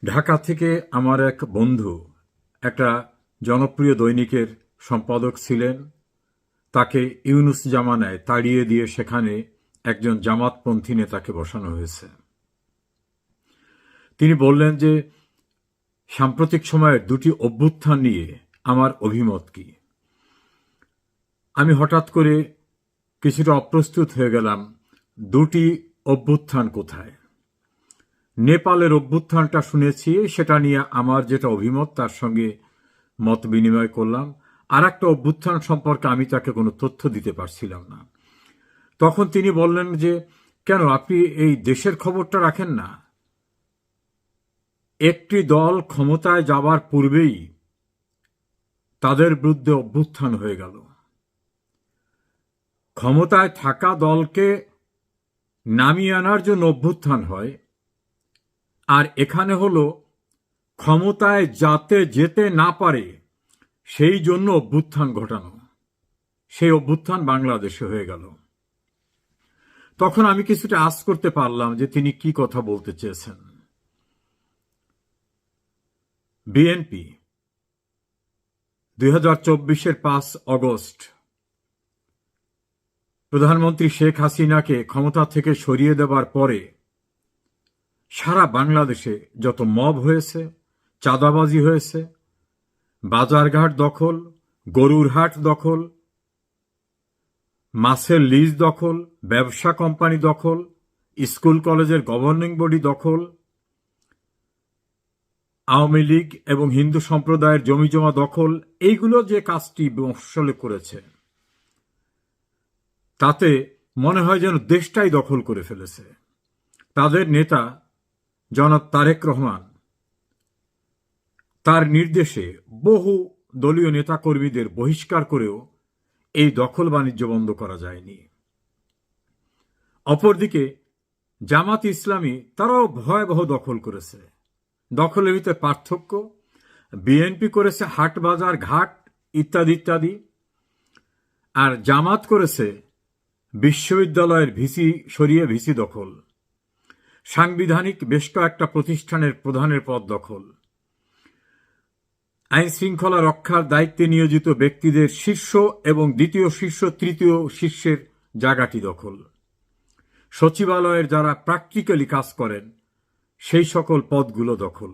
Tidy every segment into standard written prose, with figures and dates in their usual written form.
ঢাকা থেকে আমার এক বন্ধু একটা জনপ্রিয় দৈনিকের সম্পাদক ছিলেন। তাকে ইউনুস জামানায় তাড়িয়ে দিয়ে সেখানে একজন জামাতপন্থী নেতাকে বসানো হয়েছে। তিনি বললেন যে সাম্প্রতিক সময়ের দুটি অভ্যুত্থান নিয়ে আমার অভিমত কি। আমি হঠাৎ করে কিছুটা অপ্রস্তুত হয়ে গেলাম, দুটি অভ্যুত্থান কোথায়? নেপালের অভ্যুত্থানটা শুনেছি, সেটা নিয়ে আমার যেটা অভিমত তার সঙ্গে মত বিনিময় করলাম। আর একটা অভ্যুত্থান সম্পর্কে আমি তাকে কোনো তথ্য দিতে পারছিলাম না। তখন তিনি বললেন যে কেন আপনি এই দেশের খবরটা রাখেন না? একটি দল ক্ষমতায় যাবার পূর্বেই তাদের বিরুদ্ধে অভ্যুত্থান হয়ে গেল। ক্ষমতায় থাকা দলকে নামিয়ে আনার জন্য অভ্যুত্থান হয়, আর এখানে হলো ক্ষমতায় যাতে যেতে না পারে সেই জন্য অভ্যুত্থান ঘটানো। সেই অভ্যুত্থান বাংলাদেশে হয়ে গেল। তখন আমি কিছুটা আঁচ করতে পারলাম যে তিনি কি কথা বলতে চেয়েছেন। বিএনপি 2024-এর 5 অগস্ট প্রধানমন্ত্রী শেখ হাসিনাকে ক্ষমতা থেকে সরিয়ে দেবার পরে সারা বাংলাদেশে যত মব হয়েছে, চাঁদাবাজি হয়েছে, বাজারঘাট দখল, গরুর হাট দখল, মাছের লিজ দখল, ব্যবসা কোম্পানি দখল, স্কুল কলেজের গভর্নিং বডি দখল, আওয়ামী লীগ এবং হিন্দু সম্প্রদায়ের জমিজমা দখল, এইগুলো যে কাজটি মফস্বলে করেছে তাতে মনে হয় যেন দেশটাই দখল করে ফেলেছে। তাদের নেতা জনাব তারেক রহমান, তার নির্দেশে বহু দলীয় নেতাকর্মীদের বহিষ্কার করেও এই দখল বাণিজ্য বন্ধ করা যায়নি। অপরদিকে জামাত ইসলামী তারাও ভয়াবহ দখল করেছে। দখলের ভিতরে পার্থক্য, বিএনপি করেছে হাট বাজার ঘাট ইত্যাদি ইত্যাদি, আর জামাত করেছে বিশ্ববিদ্যালয়ের ভিসি সরিয়ে ভিসি দখল, সাংবিধানিক বেশ কয়েকটা প্রতিষ্ঠানের প্রধানের পদ দখল, আইন শৃঙ্খলা রক্ষার দায়িত্বে নিয়োজিত ব্যক্তিদের শীর্ষ এবং দ্বিতীয় শীর্ষ তৃতীয় শীর্ষের জায়গাটি দখল, সচিবালয়ের যারা প্র্যাকটিক্যালি কাজ করেন সেই সকল পদগুলো দখল।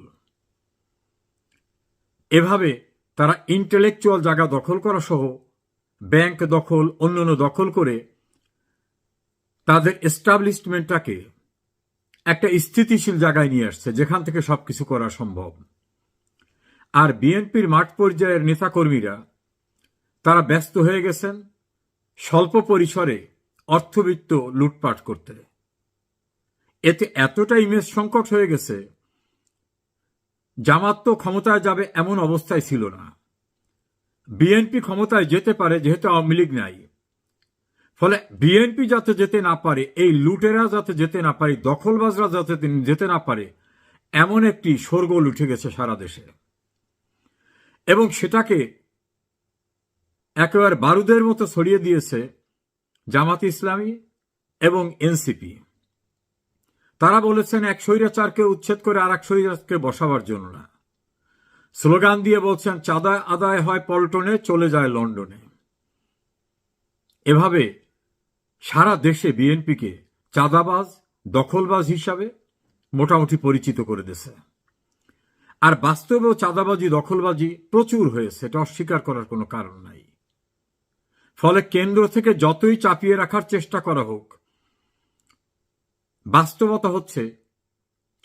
এভাবে তারা ইন্টেলেকচুয়াল জায়গা দখল করা সহ ব্যাংক দখল অন্যান্য দখল করে তাদের এস্টাবলিশমেন্টটাকে একটা স্থিতিশীল জায়গায় নিয়ে আসছে যেখান থেকে সবকিছু করা সম্ভব। আর বিএনপির মাঠ পর্যায়ের নেতাকর্মীরা তারা ব্যস্ত হয়ে গেছেন স্বল্প পরিসরে অর্থবিত্ত লুটপাট করতে। এতে এতটা ইমেজ সংকট হয়ে গেছে, জামাত তো ক্ষমতায় যাবে এমন অবস্থায় ছিল না। বিএনপি ক্ষমতায় যেতে পারে যেহেতু আওয়ামী লীগ নাই, ফলে বিএনপি যাতে যেতে না পারে, এই লুটেরা যাতে যেতে না পারে, দখলবাজরা যাতে যেতে না পারে, এমন একটি শোরগোল উঠে গেছে সারা দেশে। এবং সেটাকে একেবারে বারুদের মতো ছড়িয়ে দিয়েছে জামাত ইসলামী এবং এনসিপি। তারা বলেছেন এক স্বৈরাচারকে উচ্ছেদ করে আর এক স্বৈরাচারকে বসাবার জন্য না। স্লোগান দিয়ে বলছেন চাঁদা আদায় হয় পল্টনে, চলে যায় লন্ডনে। এভাবে সারা দেশে বিএনপিকে চাঁদাবাজ দখলবাজ হিসাবে মোটামুটি পরিচিত করে দিয়েছে। আর বাস্তবেও চাঁদাবাজি দখলবাজি প্রচুর হয়েছে, এটা অস্বীকার করার কোনো কারণ নাই। ফলে কেন্দ্র থেকে যতই চাপিয়ে রাখার চেষ্টা করা হোক, বাস্তবতা হচ্ছে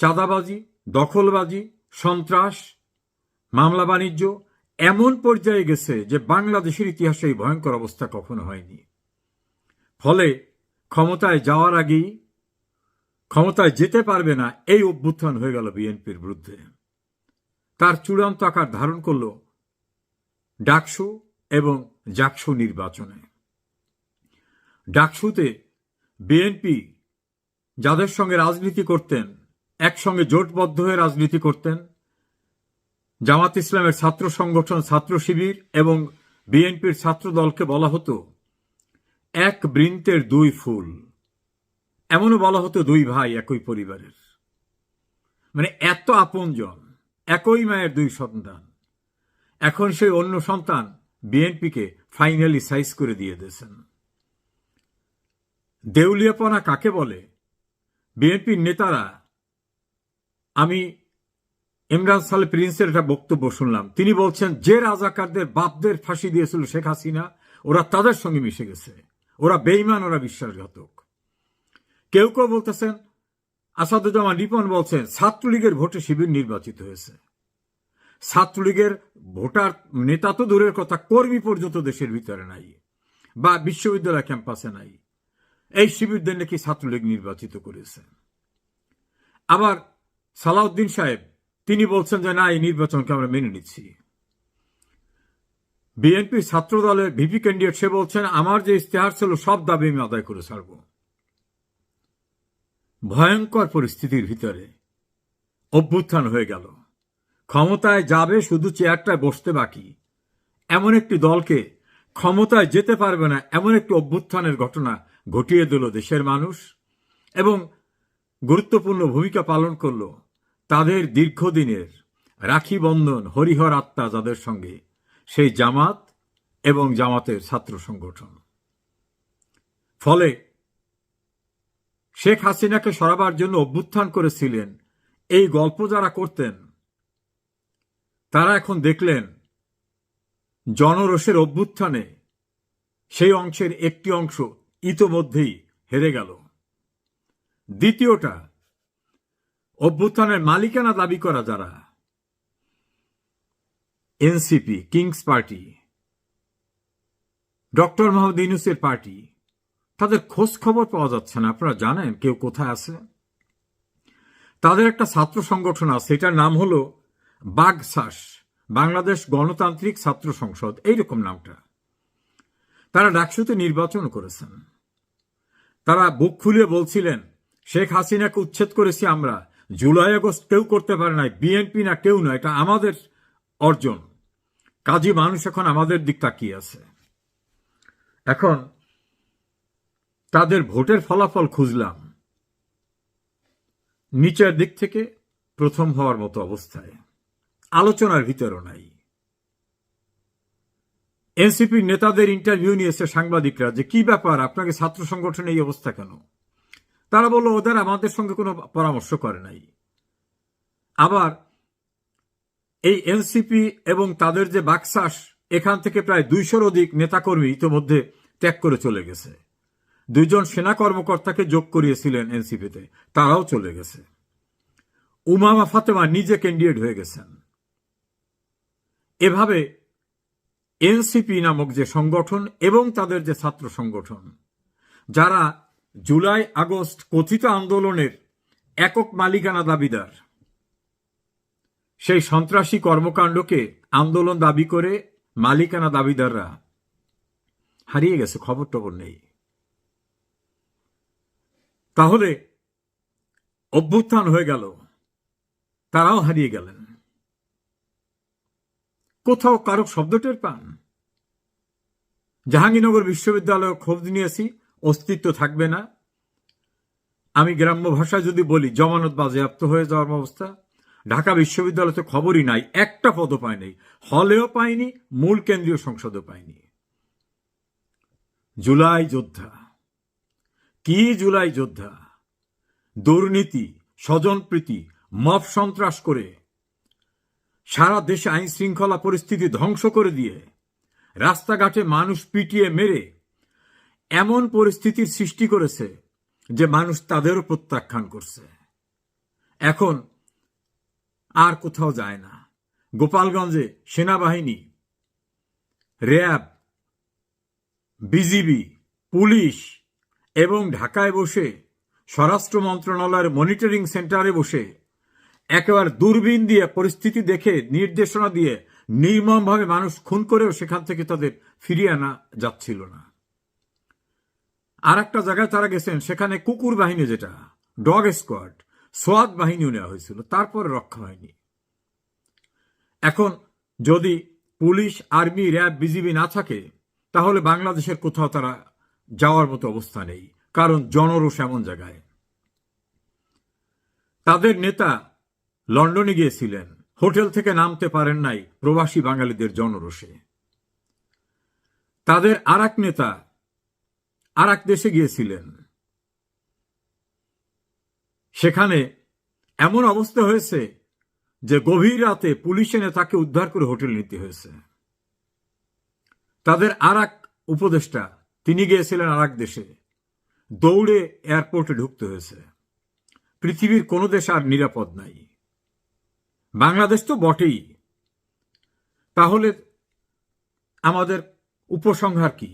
চাঁদাবাজি দখলবাজি সন্ত্রাস মামলা বাণিজ্য এমন পর্যায়ে গেছে যে বাংলাদেশের ইতিহাসে এই ভয়ঙ্কর অবস্থা কখনো হয়নি। ফলে ক্ষমতায় যাওয়ার আগেই ক্ষমতায় যেতে পারবে না এই অভ্যুত্থান হয়ে গেল বিএনপির বিরুদ্ধে। তার চূড়ান্ত আকার ধারণ করল ডাকসু এবং জাকসু নির্বাচনে। ডাকসুতে বিএনপি যাদের সঙ্গে রাজনীতি করতেন, একসঙ্গে জোটবদ্ধ হয়ে রাজনীতি করতেন, জামাত ইসলামের ছাত্র সংগঠন ছাত্র শিবির এবং বিএনপির ছাত্র দলকে বলা হতো এক বৃন্তের দুই ফুল, এমনও বলা হতো দুই ভাই একই পরিবারের। মানে এত আপনজন, একই মায়ের দুই সন্তান, এখন সেই অন্য সন্তান বিএনপিকে ফাইনালি সাইজ করে দিয়ে দিয়েছেন। দেউলিয়াপনা কাকে বলে? বিএনপির নেতারা, আমি ইমরান সালে প্রিন্সের একটা বক্তব্য শুনলাম, তিনি বলছেন যে রাজাকারদের বাপদের ফাঁসি দিয়েছিল শেখ হাসিনা, ওরা তাদের সঙ্গে মিশে গেছে, ওরা বেঈমান, ওরা বিশ্বাসঘাতক। কেউ কেউ বলতেছেন, আসাদুজ্জামান রিপন বলছেন ছাত্রলীগের ভোটে শিবির নির্বাচিত হয়েছে। ছাত্রলীগের ভোটার নেতা তো দূরের কথা, কর্মী পর্যন্ত দেশের ভিতরে নাই বা বিশ্ববিদ্যালয় ক্যাম্পাসে নাই। এই শিবিরদের নাকি ছাত্রলীগ নির্বাচিত করেছে। আবার সালাউদ্দিন সাহেব তিনি বলছেন যে না, এই নির্বাচনকে আমরা মেনে নিচ্ছি। বিএনপি ছাত্র দলের ভিপি ক্যান্ডিডেট সে বলছেন আমার যে ইশতেহার ছিল সব দাবি আমি আদায় করে ছাড়ব। ভয়ঙ্কর পরিস্থিতির ভিতরে অভ্যুত্থান হয়ে গেল, ক্ষমতায় যাবে শুধু চেয়ারটায় বসতে বাকি, এমন একটি দলকে ক্ষমতায় যেতে পারবে না এমন একটি অভ্যুত্থানের ঘটনা ঘটিয়ে দিল দেশের মানুষ, এবং গুরুত্বপূর্ণ ভূমিকা পালন করল তাদের দীর্ঘদিনের রাখি বন্ধন হরিহর আত্মা যাদের সঙ্গে, সেই জামাত এবং জামাতের ছাত্র সংগঠন। ফলে শেখ হাসিনাকে সরাবার জন্য অভ্যুত্থান করেছিলেন এই গল্প যারা করতেন, তারা এখন দেখলেন জনরোষের অভ্যুত্থানে সেই অংশের একটি অংশ ইতোমধ্যেই হেরে গেল। দ্বিতীয়টা, অভ্যুত্থানের মালিকানা দাবি করা যারা, NCP, kings party, doctor Mohammad ইউনূসের পার্টি, তাদের খোঁজ খবর পাওয়া যাচ্ছে না। আপনারা জানেন কেউ কোথায় আছে? তাদের একটা ছাত্র সংগঠন আছে, এটার নাম হলো বাগসাস, বাংলাদেশ গণতান্ত্রিক ছাত্র সংসদ, এইরকম নামটা। তারা ডাকসুতে নির্বাচন করেছেন। তারা বুক খুলে বলছিলেন শেখ হাসিনাকে উচ্ছেদ করেছি আমরা, জুলাই আগস্ট কেউ করতে পারে নাই, বিএনপি না কেউ নয়, এটা আমাদের অর্জন, কাজী মানুষ এখন আমাদের দিক তাকিয়ে আছে। এখন তাদের ভোটের ফলাফল খুঁজলাম, নিচের দিক থেকে প্রথম হওয়ার মতো অবস্থায়, আলোচনার ভিতরও নাই। এনসিপির নেতাদের ইন্টারভিউ নিয়েছে সাংবাদিকরা যে কি ব্যাপার, আপনাকে ছাত্র সংগঠনে এই অবস্থা কেন? তারা বলল ওদের আমাদের সঙ্গে কোনো পরামর্শ করে নাই। আবার এই এনসিপি এবং তাদের যে বাকসাস, এখান থেকে প্রায় 200-র অধিক নেতাকর্মী ইতিমধ্যে ত্যাগ করে চলে গেছে। 2 জন সেনা কর্মকর্তাকে যোগ করিয়েছিলেন এনসিপিতে, তারাও চলে গেছে। উমামা ফাতেমা নিজে ক্যান্ডিডেট হয়ে গেছেন। এভাবে এনসিপি নামক যে সংগঠন এবং তাদের যে ছাত্র সংগঠন, যারা জুলাই আগস্ট কথিত আন্দোলনের একক মালিকানা দাবিদার, সেই সন্ত্রাসী কর্মকাণ্ডকে আন্দোলন দাবি করে মালিকানা দাবিদাররা হারিয়ে গেছে, খবর টবর নেই। তাহলে অভ্যুত্থান হয়ে গেল, তারাও হারিয়ে গেলেন। কোথাও কারো শব্দ টের পান? জাহাঙ্গীরনগর বিশ্ববিদ্যালয়ে খোঁজ নিয়েছি, অস্তিত্ব থাকবে না। আমি গ্রাম্য ভাষায় যদি বলি জমানত বাজেয়াপ্ত হয়ে যাওয়ার অবস্থা। ঢাকা বিশ্ববিদ্যালয়তে খবরই নাই, একটা পদও পায়নি, হলেও পায়নি, মূল কেন্দ্রীয় সংসদও পায়নি। জুলাই যোদ্ধা, কি জুলাই যোদ্ধা! দুর্নীতি, স্বজনপ্রীতি, মব সন্ত্রাস করে সারা দেশে আইন শৃঙ্খলা পরিস্থিতি ধ্বংস করে দিয়ে রাস্তাঘাটে মানুষ পিটিয়ে মেরে এমন পরিস্থিতির সৃষ্টি করেছে যে মানুষ তাদেরও প্রত্যাখ্যান করছে। এখন আর কোথাও যায় না। গোপালগঞ্জে সেনাবাহিনী, র্যাব, বিজিবি, পুলিশ এবং ঢাকায় বসে স্বরাষ্ট্র মন্ত্রণালয়ের মনিটরিং সেন্টারে বসে একেবারে দূরবীন দিয়ে পরিস্থিতি দেখে নির্দেশনা দিয়ে নির্মমভাবে মানুষ খুন করেও সেখান থেকে তাদের ফিরিয়ে আনা যাচ্ছিল না। আর একটা জায়গায় তারা গেছেন, সেখানে কুকুর বাহিনী, যেটা ডগ স্কোয়াড, সোয়াত বাহিনীও নেওয়া হয়েছিল, তারপরে রক্ষা হয়নি। এখন যদি পুলিশ, আর্মি, র্যাব, বিজিবি না থাকে, তাহলে বাংলাদেশের কোথাও তারা যাওয়ার মতো অবস্থা নেই, কারণ জনরোষ এমন জায়গায়। তাদের নেতা লন্ডনে গিয়েছিলেন, হোটেল থেকে নামতে পারেন নাই প্রবাসী বাঙালিদের জনরোষে। তাদের আর এক নেতা আর এক দেশে গিয়েছিলেন, সেখানে এমন অবস্থা হয়েছে যে গভীর রাতে পুলিশ এনে তাকে উদ্ধার করে হোটেল নিতে হয়েছে। তাদের আর এক উপদেষ্টা, তিনি গিয়েছিলেন আর এক দেশে, দৌড়ে এয়ারপোর্টে ঢুকতে হয়েছে। পৃথিবীর কোনো দেশ আর নিরাপদ নাই, বাংলাদেশ তো বটেই। তাহলে আমাদের উপসংহার কি?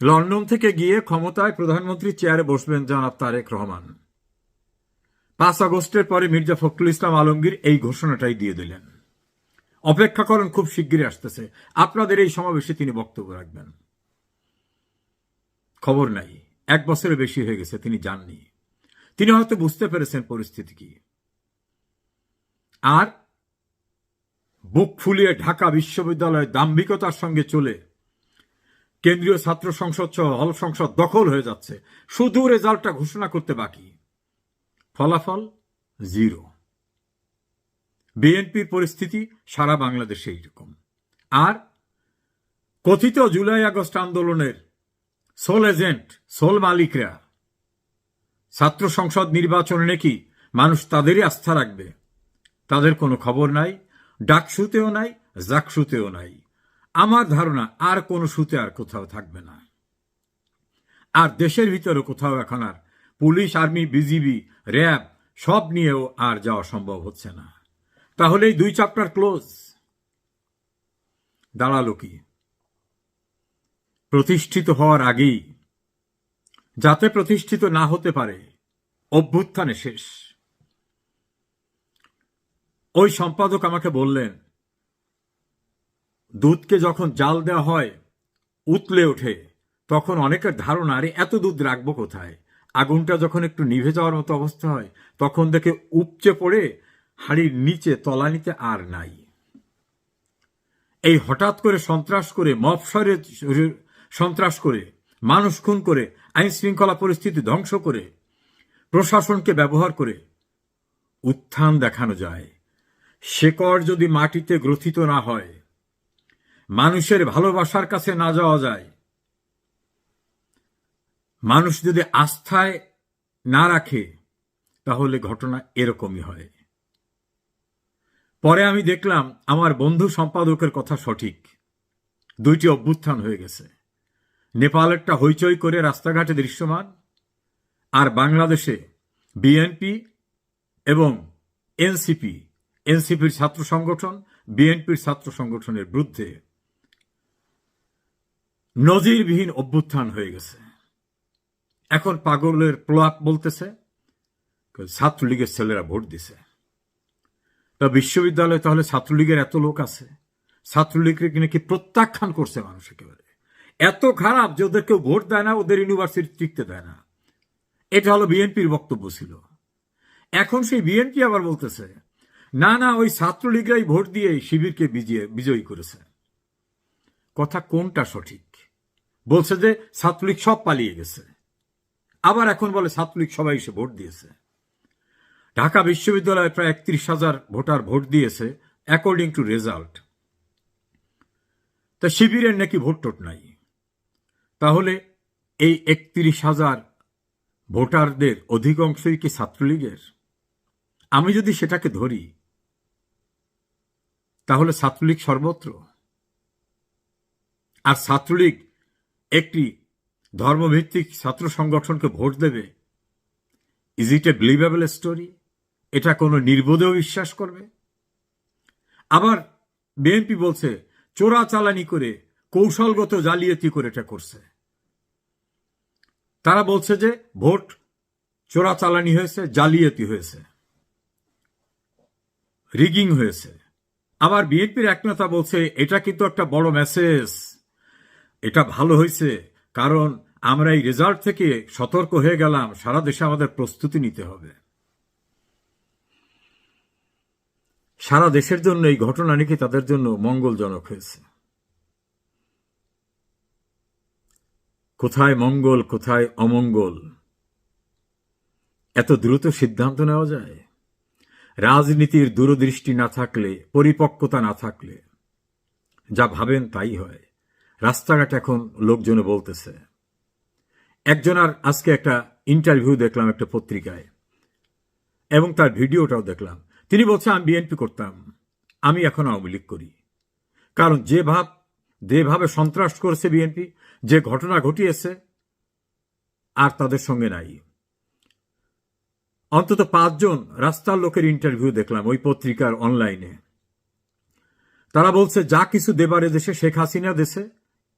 লন্ডন থেকে গিয়ে ক্ষমতায় প্রধানমন্ত্রী চেয়ারে বসবেন জনাব তারেক রহমান। 5 আগস্টের পরে মির্জা ফখরুল ইসলাম আলমগীর এই ঘোষণাটাই দিয়ে দিলেন, অপেক্ষা করেন, খুব শিগগিরই আসতেছে, আপনাদের এই সমাবেশে তিনি বক্তব্য রাখবেন। খবর নাই, 1 বছরের বেশি হয়ে গেছে তিনি যাননি। তিনি হয়তো বুঝতে পেরেছেন পরিস্থিতি কি। আর বুক ফুলিয়ে ঢাকা বিশ্ববিদ্যালয়ে দাম্ভিকতার সঙ্গে চলে কেন্দ্রীয় ছাত্র সংসদ সহ হল সংসদ দখল হয়ে যাচ্ছে, শুধু রেজাল্টটা ঘোষণা করতে বাকি, ফলাফল 0। বিএনপির পরিস্থিতি সারা বাংলাদেশে এইরকম। আর কথিত জুলাই আগস্ট আন্দোলনের সোল এজেন্ট, সোল মালিকরা ছাত্র সংসদ নির্বাচনে নাকি মানুষ তাদেরই আস্থা রাখবে, তাদের কোনো খবর নাই। ডাকসুতেও নাই, জাকসুতেও নাই। আমার ধারণা আর কোনো সুতে আর কোথাও থাকবে না। আর দেশের ভিতরে কোথাও এখন আর পুলিশ, আর্মি, বিজিবি, র্যাব সব নিয়েও আর যাওয়া সম্ভব হচ্ছে না। তাহলে এই 2 চ্যাপ্টার ক্লোজ। দাঁড়ালো কি? প্রতিষ্ঠিত হওয়ার আগেই, যাতে প্রতিষ্ঠিত না হতে পারে, অভ্যুত্থানে শেষ। ওই সম্পাদক আমাকে বললেন, দুধকে যখন জাল দেওয়া হয় উতলে ওঠে, তখন অনেকের ধারণা, আরে এত দুধ রাখবো কোথায়? আগুনটা যখন একটু নিভে যাওয়ার মতো অবস্থা হয়, তখন দেখে উপচে পড়ে হাড়ির নিচে, তলানিতে আর নাই। এই হঠাৎ করে সন্ত্রাস করে, মফস্বরে সন্ত্রাস করে, মানুষ খুন করে, আইন শৃঙ্খলা পরিস্থিতি ধ্বংস করে, প্রশাসনকে ব্যবহার করে উত্থান দেখানো যায়। শেকড় যদি মাটিতে গ্রথিত না হয়, মানুষের ভালোবাসার কাছে না যাওয়া যায়, মানুষ যদি আস্থায় না রাখে, তাহলে ঘটনা এরকমই হয়। পরে আমি দেখলাম আমার বন্ধু সম্পাদকের কথা সঠিক। 2টি অভ্যুত্থান হয়ে গেছে। নেপালেরটা হইচই করে রাস্তাঘাটে দৃশ্যমান, আর বাংলাদেশে বিএনপি এবং এনসিপির ছাত্র সংগঠন বিএনপির ছাত্র সংগঠনের বিরুদ্ধে নজিরবিহীন অভ্যুত্থান হয়ে গেছে। এখন পাগলের প্রলাপ বলতেছে ছাত্রলীগের ছেলেরা ভোট দিছে। তা বিশ্ববিদ্যালয়ে তাহলে ছাত্রলীগের এত লোক আছে, ছাত্রলীগকে নাকি প্রত্যাখ্যান করছে মানুষ একেবারে। এত খারাপ যে ওদের কেউ ভোট দেয় না, ওদের ইউনিভার্সিটি টিকতে দেয় না। এটা হলো বিএনপির বক্তব্য ছিল। এখন সেই বিএনপি আবার বলতেছে না না, ওই ছাত্রলীগরাই ভোট দিয়ে শিবিরকে বিজয়ী করেছে। কথা কোনটা সঠিক? বলছে যে ছাত্রলীগ সব পালিয়ে গেছে, আবার এখন বলে ছাত্রলীগ সবাই এসে ভোট দিয়েছে। ঢাকা বিশ্ববিদ্যালয়ে প্রায় 31,000 ভোটার ভোট দিয়েছে অ্যাকর্ডিং টু রেজাল্ট। তা শিবিরের নাকি ভোট টোট নাই। তাহলে এই 31,000 ভোটারদের অধিকাংশই কি ছাত্রলীগের? আমি যদি সেটাকে ধরি, তাহলে ছাত্রলীগ সর্বত্র। আর ছাত্রলীগ একটি ধর্মভিত্তিক ছাত্র সংগঠনকে ভোট দেবে, is it A believable story? এটা কোনো নির্বোধেও বিশ্বাস করবে? আবার বিএনপি বলছে চোরাচালানি করে, কৌশলগত জালিয়াতি করে এটা করছে। তারা বলছে যে ভোট চোরাচালানি হয়েছে, জালিয়াতি হয়েছে, রিগিং হয়েছে। আবার বিএনপির এক নেতা বলছে এটা কিন্তু একটা বড় মেসেজ, এটা ভালো হয়েছে, কারণ আমরা এই রেজাল্ট থেকে সতর্ক হয়ে গেলাম, সারা দেশে আমাদের প্রস্তুতি নিতে হবে। সারা দেশের জন্য এই ঘটনা নাকি তাদের জন্য মঙ্গলজনক হয়েছে। কোথায় মঙ্গল, কোথায় অমঙ্গল, এত দ্রুত সিদ্ধান্ত নেওয়া যায়? রাজনীতির দূরদৃষ্টি না থাকলে, পরিপক্কতা না থাকলে যা ভাবেন তাই হয়। রাস্তাঘাট এখন লোকজনে বলতেছে। একজনের আজকে একটা ইন্টারভিউ দেখলাম একটা পত্রিকায়, এবং তার ভিডিওটাও দেখলাম। তিনি বলছে, আমি বিএনপি করতাম, আমি এখন আওয়ামী লীগ করি। কারণ যেভাবে সন্ত্রাস করেছে বিএনপি, যে ঘটনা ঘটিয়েছে, আর তাদের সঙ্গে নাই। অন্তত 5 জন রাস্তার লোকের ইন্টারভিউ দেখলাম ওই পত্রিকার অনলাইনে। তারা বলছে যা কিছু দেবার দেশে শেখ হাসিনা দেশে,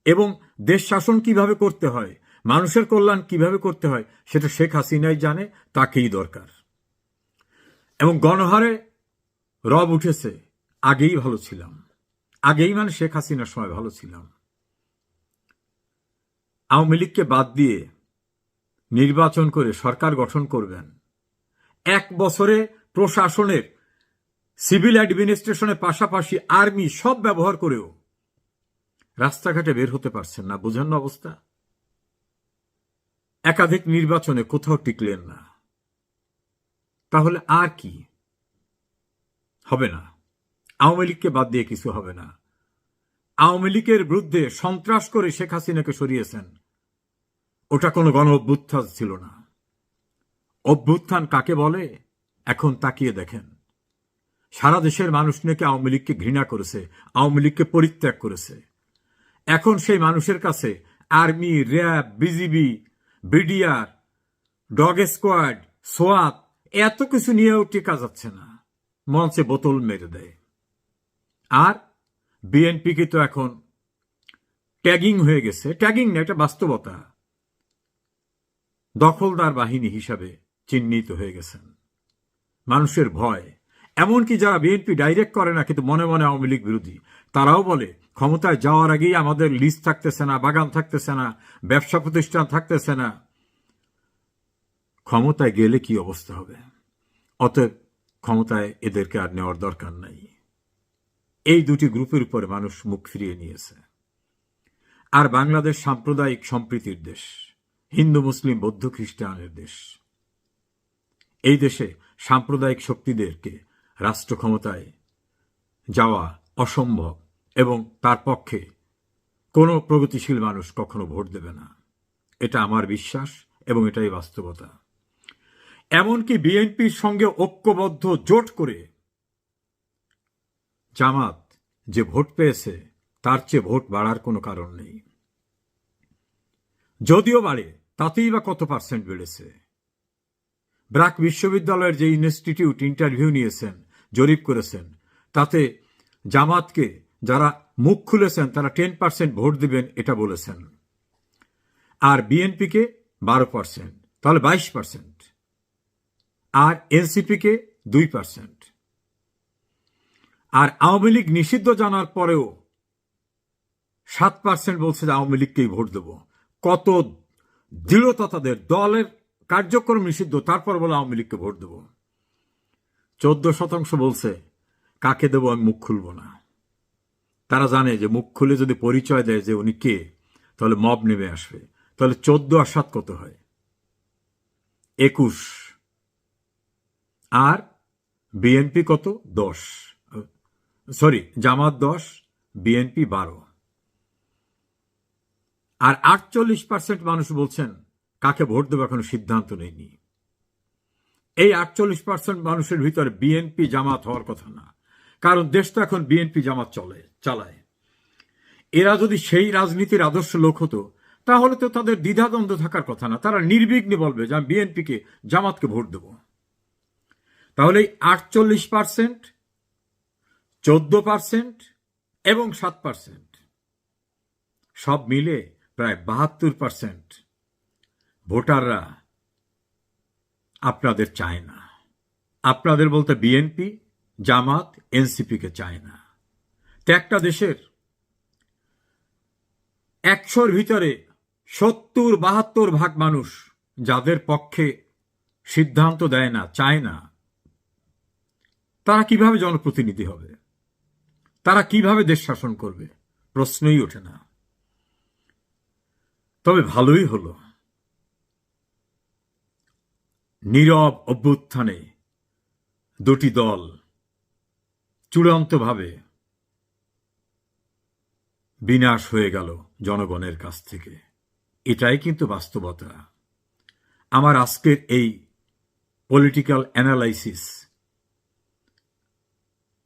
এবং দেশ শাসন কিভাবে করতে হয়, মানুষের কল্যাণ কিভাবে করতে হয়, সেটা শেখ হাসিনাই জানে, তাকেই দরকার। এবং গণহারে রব উঠেছে, আগেই ভালো ছিলাম, আগেই মানে শেখ হাসিনার সময় ভালো ছিলাম। আওয়ামী লীগকে বাদ দিয়ে নির্বাচন করে সরকার গঠন করবেন, 1 বছরে প্রশাসনের, সিভিল অ্যাডমিনিস্ট্রেশনের পাশাপাশি আর্মি সব ব্যবহার করেও রাস্তাঘাটে বের হতে পারছেন না, বোঝেন না অবস্থা। একাধিক নির্বাচনে কোথাও টিকলেন না, তাহলে আর কি হবে? না, আওয়ামী লীগকে বাদ দিয়ে কিছু হবে না। আওয়ামী লীগের বিরুদ্ধে সন্ত্রাস করে শেখ হাসিনাকে সরিয়েছেন, ওটা কোনো গণ অভ্যুত্থান ছিল না। অভ্যুত্থান কাকে বলে এখন তাকিয়ে দেখেন। সারা দেশের মানুষ নাকি আওয়ামী লীগকে ঘৃণা করেছে, আওয়ামী লীগকে পরিত্যাগ করেছে। এখন সেই মানুষের কাছে army, RAB, BGB, BDR, dog squad, সোয়াত এত কিছু নিয়েও টিকা যাচ্ছে না, মঞ্চে বোতল মেরে দেয়। আর বিএনপিকে তো এখন ট্যাগিং হয়ে গেছে, ট্যাগিং না, এটা বাস্তবতা, দখলদার বাহিনী হিসাবে চিহ্নিত হয়ে গেছেন। মানুষের ভয়, এমনকি যারা বিএনপি ডাইরেক্ট করে না কিন্তু মনে মনে আওয়ামী লীগ বিরোধী, তারাও বলে ক্ষমতায় যাওয়ার আগেই আমাদের লিস্ট থাকতেছে না, বাগান থাকতেছে না, ব্যবসা প্রতিষ্ঠান থাকতেছে না, ক্ষমতায় গেলে কি অবস্থা হবে। অতএব ক্ষমতায় এদেরকে আর নেওয়ার দরকার নাই। এই দুটি গ্রুপের উপরে মানুষ মুখ ফিরিয়ে নিয়েছে। আর বাংলাদেশ সাম্প্রদায়িক সম্প্রীতির দেশ, হিন্দু মুসলিম বৌদ্ধ খ্রিস্টানের দেশ। এই দেশে সাম্প্রদায়িক শক্তিদেরকে রাষ্ট্র ক্ষমতায় যাওয়া অসম্ভব, এবং তার পক্ষে কোনো প্রগতিশীল মানুষ কখনো ভোট দেবে না। এটা আমার বিশ্বাস এবং এটাই বাস্তবতা। এমনকি বিএনপির সঙ্গে ঐক্যবদ্ধ জোট করে জামাত যে ভোট পেয়েছে, তার চেয়ে ভোট বাড়ার কোনো কারণ নেই। যদিও বাড়ে, তাতেই বা কত পার্সেন্ট বেড়েছে। ব্র্যাক বিশ্ববিদ্যালয়ের যে ইনস্টিটিউট ইন্টারভিউ নিয়েছেন, জরিপ করেছেন, তাতে জামাতকে যারা মুখ খুলেছেন তারা 10% ভোট দিবেন এটা বলেছেন, আর বিএনপিকে 12%, তাহলে 22%, আর এনসিপিকে 2%। আর আওয়ামী লীগ নিষিদ্ধ জানার পরেও 7% বলছে যে আওয়ামী লীগকেই ভোট দেব। কত দৃঢ়তা তাদের! দলের কার্যক্রম নিষিদ্ধ, তারপর বলে আওয়ামী লীগকে ভোট দেব। 14% বলছে কাকে দেব আমি মুখ খুলব না। তারা জানে যে মুখ খুলে যদি পরিচয় দেয় যে উনি কে, তাহলে মব নেমে আসবে। তাহলে 14 আর 7 কত হয়? 21। আর বিএনপি কত? 10। সরি, জামাত 10, বিএনপি 12। আর 48% মানুষ বলছেন কাকে ভোট দেবো এখনো সিদ্ধান্ত নেয়নি। এই 48% মানুষের ভিতরে বিএনপি জামাত হওয়ার কথা না, কারণ দেশ তো এখন বিএনপি জামাত চালায়। এরা যদি সেই রাজনীতির আদর্শ লোক হতো, তাহলে তো তাদের দ্বিধাদ্বন্দ্ব থাকার কথা না, তারা নির্বিঘ্নে বলবে যে আমি বিএনপিকে, জামাতকে ভোট দেব। তাহলে 48%, 14% এবং 7% সব মিলে প্রায় 72% ভোটাররা আপনাদের চায় না। আপনাদের বলতে বিএনপি, জামাত, এনসিপিকে চায় না। তো একটা দেশের 100-র ভিতরে 70-72 ভাগ মানুষ যাদের পক্ষে সিদ্ধান্ত দেয় না, চায় না, তারা কিভাবে জনপ্রতিনিধি হবে? তারা কিভাবে দেশ শাসন করবে? প্রশ্নই ওঠে না। তবে ভালোই হলো, নীরব অভ্যুত্থানে দুটি দল চূড়ান্তভাবে বিনাশ হয়ে গেল জনগণের কাছ থেকে। এটাই কিন্তু বাস্তবতা। আমার আজকের এই পলিটিক্যাল অ্যানালাইসিস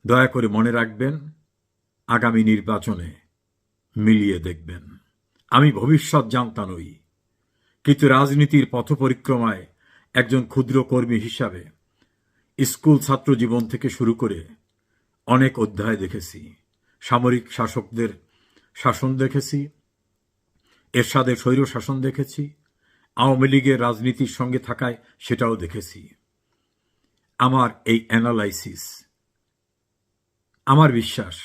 দয়া করে মনে রাখবেন, আগামী নির্বাচনে মিলিয়ে দেখবেন। আমি ভবিষ্যৎ জানতা নই, কিন্তু রাজনীতির পথ পরিক্রমায় একজন ক্ষুদ্র কর্মী হিসাবে স্কুল ছাত্র জীবন থেকে শুরু করে অনেক অধ্যায় দেখেছি। সামরিক শাসকদের শাসন দেখেছি, এরশাদের স্বৈর শাসন দেখেছি, আওয়ামী লীগের রাজনীতির সঙ্গে থাকায় সেটাও দেখেছি। আমার এই অ্যানালাইসিস, আমার বিশ্বাস